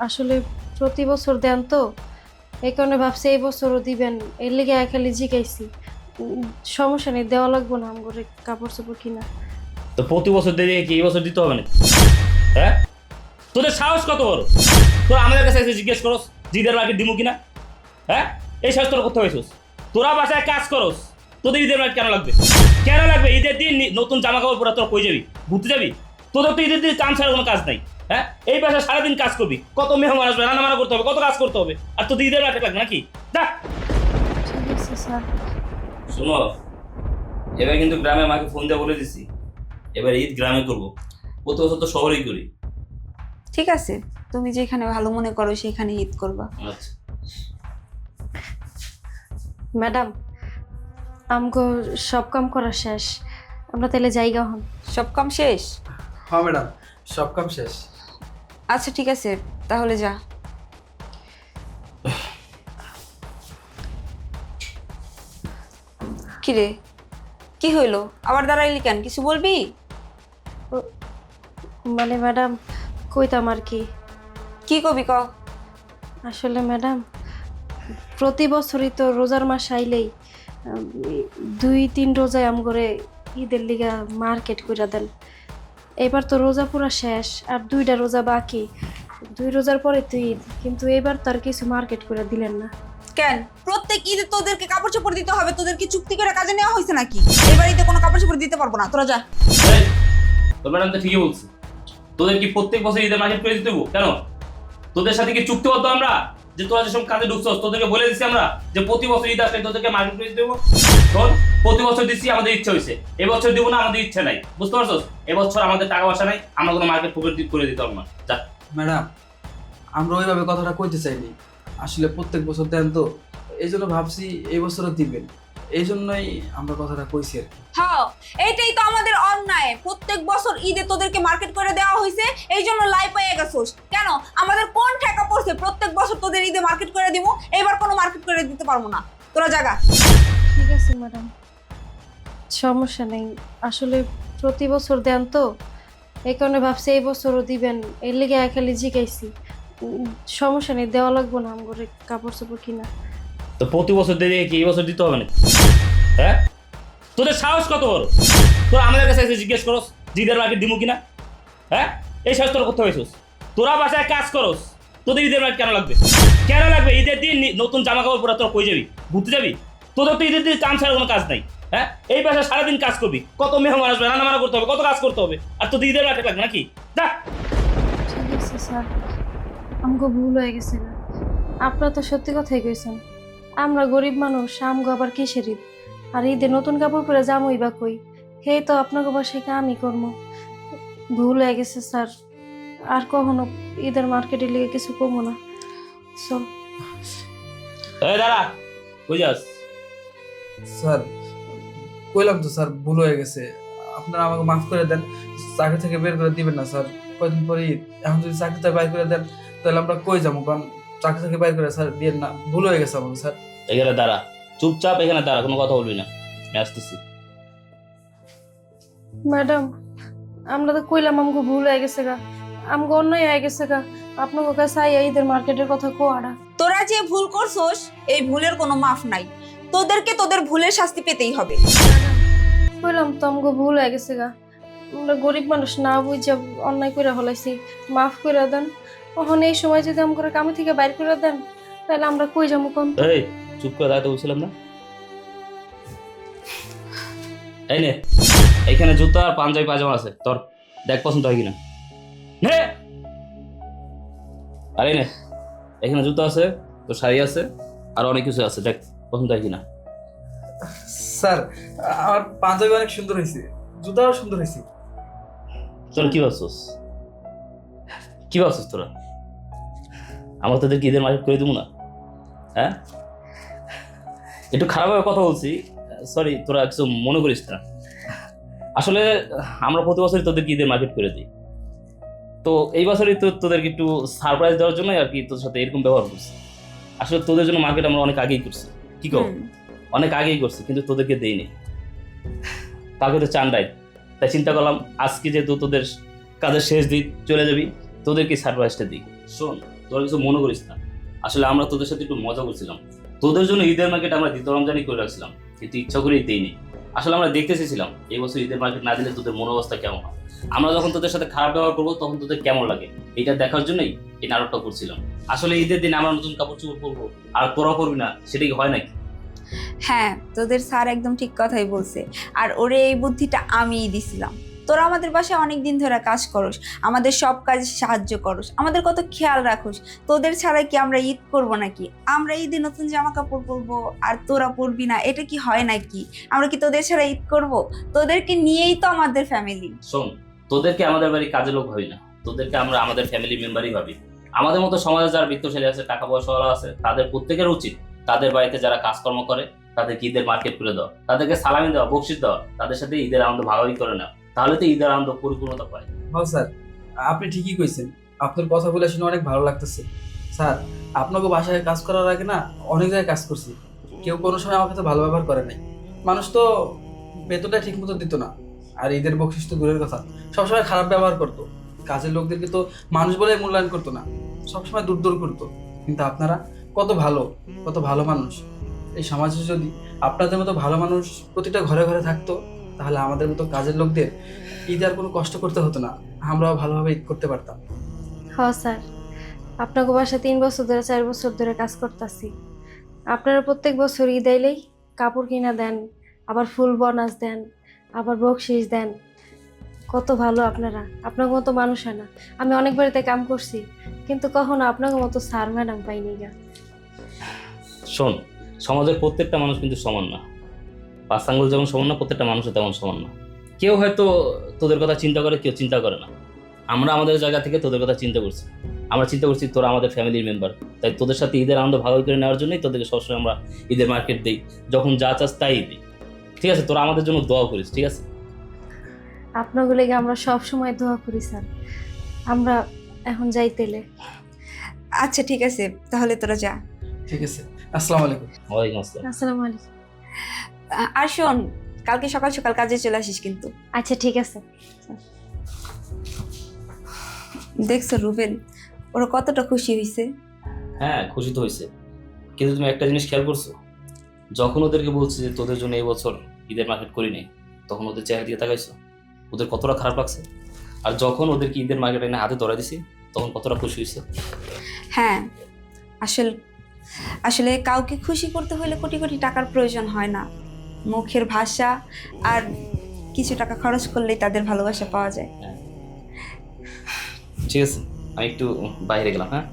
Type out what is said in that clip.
আসলে প্রতি বছর দেন তো, এই কারণে ভাবছি এই বছরও দিবেন, এর লিগে খালি জিগাইছি। সমস্যা নেই, দেওয়া লাগবো না আমগরে কাপড় চোপড় কিনা। তো প্রতি বছর দিয়ে কি এই বছর দিতে হবে না? হ্যাঁ, তোদের সাহস কত বড়? তোরা আমাদের কাছে এসে জিজ্ঞেস করস ঈদের মার্কেট দিমু কিনা? হ্যাঁ, এই সাহস তোরা করতে হয়েছিস? তোরা বাসায় কাজ করস, তোদের ঈদের মার্কেট কেন লাগবে? কেন লাগবে? ঈদের দিন নতুন জামা কাপড় পরা তোরা কই যাবি? ঘুরতে যাবি? তোদের তো ঈদের দিন কাম ছাড়া কোনো কাজ নাই। হ্যাঁ, এই বাসায় সারাদিন কাজ করবি, কত মেহমান আসবে, রান্না বান্না করতে হবে, কত কাজ করতে হবে, আর তোদের ঈদের মার্কেট লাগবে নাকি? যা। ঠিক আছে স্যার। শোনো, এবার কিন্তু গ্রামে মাকে ফোন দিয়ে বলে দিছি, এবার ঈদ গ্রামে করবো, প্রতি বছর তো শহরেই করি। ঠিক আছে, তুমি যেখানে ভালো মনে করো সেখানে ঈদ করবা। আচ্ছা, ম্যাডাম, আমগো সব কাম করা শেষ, আমরা তাহলে জায়গা হন। সব কাম শেষ? হ্যাঁ ম্যাডাম, সব কাম শেষ। আচ্ছা ঠিক আছে, তাহলে যা। কিরে, কি হইলো? আবার দাঁড়াইলি কেন? কিছু বলবি? মানে ম্যাডাম, কইতাম আর কি, কি কবি ক। আসলে ম্যাডাম প্রতি বছরই তো রোজার মাস আইলেই 2-3 রোজায় আমগরে ঈদের লিগা মার্কেট কইরা দেন। এবার তো রোজা পুরা শেষ, আর 2টা রোজা বাকি, 2 রোজার পরে তো ঈদ, কিন্তু এবার তো আর কিছু মার্কেট করে দিলেন না। কেন প্রত্যেক ঈদে তোদেরকে কাপড় চোপড় দিতে হবে? তোদের কি চুক্তি করে কাজে নেওয়া হয়েছে নাকি? এবার ঈদে কোনো কাপড় চোপড় দিতে পারবো না, তোরা যা। এই, তো ম্যাডাম তো ঠিকই বলছে, তোদের কি প্রত্যেক বছর ঈদের মার্কেট করে দিতে দেবো? কেন, তোদের সাথে কি চুক্তিবদ্ধ আমরা যে তোরা যেসব কাজে ঢুকছস তোদেরকে বলে দিচ্ছি আমরা যে প্রতি বছর ঈদ আসলে তোদেরকে মার্কেট করে দেবো? শোন, প্রতি বছর দিচ্ছি, আমাদের ইচ্ছা হয়েছে, এবছর দিব না, আমাদের ইচ্ছা নাই, বুঝতে পারছস? এবছর আমাদের টাকা পয়সা নাই, আমরা কোনো মার্কেট করে দিতে পারবো না, যা। ম্যাডাম, আমরা ওইভাবে কথাটা কইতে চাইনি, আসলে প্রত্যেক বছর দেন তো, এই জন্য ভাবছি এই বছরও দিবেন, এই জন্যই আমরা কথাটা কইছি আর কি। হ্যাঁ, এইটাই তো আমাদের অন্যায়। প্রত্যেক বছর ঈদে তোদেরকে মার্কেট করে দেওয়া হয়েছে, এই জন্য লাই পেয়ে গেছোস। কেন আমাদের কোন ঠেকা পড়ছে প্রত্যেক বছর তোদের ঈদে মার্কেট করে দিব? এবার কোনো মার্কেট করে দিতে পারবো না, তোরা জাগা। ঠিক আছে ম্যাডাম, সমস্যা নেই, আসলে প্রতি বছর দেন তো, এই কারণে ভাবছি এই বছরও দিবেন, এর লিগে খালি জিগাইছি। সমস্যা নেই, দেওয়া লাগবো না আমগরে কাপড় চোপড় কিনা। তো প্রতি বছর দিয়ে কি এই বছর দিতে হবে না? হ্যাঁ, তোদের সাহস কত বড়? তোরা আমাদের কাছে এসে জিজ্ঞেস করস ঈদের মার্কেট দিমু কিনা? হ্যাঁ, এই সাহস তোরা করতে হয়েছিস? তোরা বাসায় কাজ করস, তোদের ঈদের মার্কেট কেন লাগবে? কেন লাগবে? ঈদের দিন নতুন জামা কাপড় পরা তোরা কই যাবি? ঘুরতে যাবি? তোদের তো ঈদের দিন কাম ছাড়া কোনো কাজ নাই। হ্যাঁ, এই বাসায় সারাদিন কাজ করবি, কত মেহমান আসবে, রান্না বান্না করতে হবে, কত কাজ করতে হবে, আর তোদের ঈদের মার্কেট লাগবে নাকি? যা। ঠিক আছে স্যার, আমগো ভুল হয়ে গেছে না, আপনারা তো সত্যি কথাই কইছেন, আমরা গরিব মানুষ, আমগো আবার কিসের ঈদ, আর ঈদে নতুন কাপড় পরে যামই বা কই, হে তো আপনাকে বাসায় কামই করবো। ভুল হয়ে গেছে স্যার, আর কখনো ঈদের মার্কেটে লেগে কিছু কমো না। চল। এই দাঁড়া, কই যাস? স্যার, কইলাম তো স্যার, ভুল হয়ে গেছে, আপনারা আমাকে মাফ করে দেন, চাকরি থেকে বের করে দিবেন না স্যার, কয়দিন পরে ঈদ, এখন যদি চাকরিতে বাইর করে দেন তাহলে আমরা কই যাবো? কারণ চাকরি থেকে বাইর করে স্যার দিয়েন না, ভুল হয়ে গেছে আমাকে স্যার। এখানে দাঁড়া, চুপচাপ এখানে দাঁড়া, কোনো কথা বলবি না, আমি আসতেছি। ম্যাডাম, আমরা তো কইলাম আমগো ভুল হয়ে গেছে গা, আমগো অন্যায় হয়ে গেছে গা, আপনাকে কাছে আইয়া ঈদের মার্কেটের কথা কোয়াড়া। তোরা যে ভুল করছোস, এই ভুলের কোনো মাফ নাই। তোদেরকে তোদের ভুলের শাস্তি পেতেই হবে। কইলাম তো আমগো ভুল হয়ে গেছে গা, আমরা গরিব মানুষ, না বুঝা অন্যায় করে হলাইছি, মাফ করে দেন। ওখানে এই সময় যদি আমগো কামে থেকে বাইর করে দেন তাহলে আমরা কই যাবো কম? এই চুপ করে দাঁড়াতে বলছিলাম না? এই নে, এখানে জুতা আর পাঞ্জাবি পাজামা আছে, তোর দেখ পছন্দ হয় কিনা। নে, আরে নে, এখানে জুতা আছে, তোর শাড়ি আছে, আর অনেক কিছু আছে, দেখ পছন্দ হয় কিনা। স্যার, আমার পাঞ্জাবি অনেক সুন্দর হয়েছে, জুতাও সুন্দর হয়েছে। তোরা কি ভাবছিস? কি ভাবছিস তোরা? আমরা তোদের কি ঈদের মার্কেট করে দেবো না? হ্যাঁ, একটু খারাপভাবে কথা বলছি, সরি, তোরা কিছু মনে করিস না। আসলে আমরা প্রতি বছরই তোদেরকে ঈদের মার্কেট করে দিই, তো এই বছরই তো তোদেরকে একটু সারপ্রাইজ দেওয়ার জন্য আর কি তোদের সাথে এরকম ব্যবহার করছি। আসলে তোদের জন্য মার্কেট আমরা অনেক আগেই করছি, কি কর, অনেক আগেই করছি, কিন্তু তোদেরকে দেইনি, কাউকে তো চান্ডাই, তাই চিন্তা করলাম আজকে যেহেতু তোদের কাজের শেষ দিন, চলে যাবি, তোদেরকে সারপ্রাইজটা দিই। শোন, তোরা কিছু মনে করিস না। আসলে আমরা তোদের সাথে একটু মজা করছিলাম। তোদের জন্য ঈদের মার্কেট আমরা দ্বিতীয় রমজানই করে রাখছিলাম, কিন্তু ইচ্ছা করেই দেইনি। আসলে আমরা দেখতে চেয়েছিলাম এই বছর ঈদের মার্কেট না দিলে তোদের মনোবস্থা কেমন হয়, আমরা যখন তোদের সাথে খারাপ ব্যবহার করবো তখন তোদের কেমন লাগে, এটা দেখার জন্যই এই নাটকটা করছিলাম। আসলে ঈদের দিন আমরা নতুন কাপড় চোপড় পরবো আর তোরা পরবি না, সেটা কি হয় নাকি? হ্যাঁ, তোদের স্যার একদম ঠিক কথাই বলছে। আর ওরে এই বুদ্ধিটা আমিই দিছিলাম। তোরা আমাদের বাসায় অনেক দিন ধরে কাজ করস, আমাদের সব কাজে সাহায্য করস, আমাদের কত খেয়াল রাখোস। তোদের ছাড়া কি আমরা ঈদ করব নাকি? আমরা ঈদে নতুন জামা কাপড় পরবো আর তোরা পরবি না, এটা কি হয় নাকি? আমরা কি তোদের ছাড়া ঈদ করব? তোদেরকে নিয়েই তো আমাদের ফ্যামিলি। শোন, তোদেরকে আমাদের বাড়ি কাজে লোক ভাবি না, তোদেরকে আমরা আমাদের ফ্যামিলি মেম্বারই ভাবি। আমাদের মতো সমাজে যারা বিত্তশালী আছে, টাকা পয়সাওয়ালা আছে, তাদের প্রত্যেকের উচিত তাদের বাড়িতে যারা কাজকর্ম করে তাদেরকে ঈদের মার্কেট করে দেওয়া, তাদেরকে সালামি দেওয়া, বকশিস দেওয়া, তাদের সাথে ঈদের আনন্দ ভাগাভাগি করে নেওয়া। তাহলে তো ঈদের আনন্দ পরিপূর্ণতা পায়। হ্যাঁ স্যার, আপনি ঠিকই কইছেন। আপনার কথা বলে শুনে অনেক ভালো লাগতেছে। স্যার, আপনাকে বাসায় কাজ করার আগে না অনেক জায়গায় কাজ করছি, কেউ কোনো সময় আমার কাছে ভালো ব্যবহার করে নাই। মানুষ তো বেতনটা ঠিক মতো দিত না, আর ঈদের বকশিস তো দূরের কথা, সবসময় খারাপ ব্যবহার করতো। কাজের লোকদেরকে তো মানুষ বলে মূল্যায়ন করতো না, সবসময় দূর দূর করতো। কিন্তু আপনারা কত ভালো, কত ভালো মানুষ। এই সমাজে যদি আপনাদের মতো ভালো মানুষ প্রতিটা ঘরে ঘরে থাকতো, তাহলে আমাদের মতো কাজের লোকদের ঈদে আর কোনো কষ্ট করতে হতো না, আমরাও ভালোভাবে ঈদ করতে পারতাম। হ্যাঁ স্যার, আপনাকে বাসা 3 বছর ধরে 4 বছর ধরে কাজ করতেছি। আপনারা প্রত্যেক বছর ঈদ আইলেই কাপড় কিনা দেন, আবার ফুল বোনাস দেন, আবার বকশিস দেন। কত ভালো আপনারা, আপনার মতো মানুষ হয় না। আমি অনেক বাড়িতে কাম করছি, কিন্তু কখনো আপনার মতো স্যার ম্যাডাম পাইনি গা। শোন, সমাজের প্রত্যেকটা মানুষ কিন্তু সমান না। 5 আঙ্গুল যেমন সমান না, প্রত্যেকটা মানুষও তেমন সমান না। কেউ হয়তো তোদের কথা চিন্তা করে, কেউ চিন্তা করে না। আমরা আমাদের জায়গা থেকে তোদের কথা চিন্তা করছি। আমরা চিন্তা করছি তোরা আমাদের ফ্যামিলির মেম্বার, তাই তোদের সাথে ঈদের আনন্দ ভাগাভাগি করে নেওয়ার জন্যই তোদেরকে সবসময় আমরা ঈদের মার্কেট দিই, যখন যা চাস তাই দিই। ঠিক আছে, তোরা আমাদের জন্য দোয়া করিস, ঠিক আছে? আপনাগুলো লেগে আমরা সব সময় দোয়া করি স্যার। আমরা এখন যাই তেলে। আচ্ছা ঠিক আছে, তাহলে তোরা যা। ঠিক আছে, আসসালামু আলাইকুম। ওয়ালাইকুম আসসালাম। আসসালামু আলাইকুম। আর শোন, কালকে সকাল সকাল কাজে চলে আসিস কিন্তু। আচ্ছা ঠিক আছে। দেখছো রুবেল, ওরা কতটা খুশি হয়েছে। হ্যাঁ, খুশি তো হয়েছে, কিন্তু তুমি একটা জিনিস খেয়াল করছো? যখন ওদেরকে বলছি যে তোদের জন্য এই বছর ঈদের মার্কেট করি নাই, তখন ওদের চেহারা দিয়ে তাকাইছো? ওদের কতটা খারাপ লাগছে? আর যখন ওদেরকে ঈদের মার্কেট এনে হাতে ধরা দিছি, তখন কতটা খুশি হয়েছে? হ্যাঁ, আসলে আসলে কাউকে খুশি করতে হলে কোটি কোটি টাকার প্রয়োজন হয় না, মুখের ভাষা আর কিছু টাকা খরচ করলেই তাদের ভালোবাসা পাওয়া যায়। ঠিক আছে, আমি একটু বাইরে গেলাম। হ্যাঁ।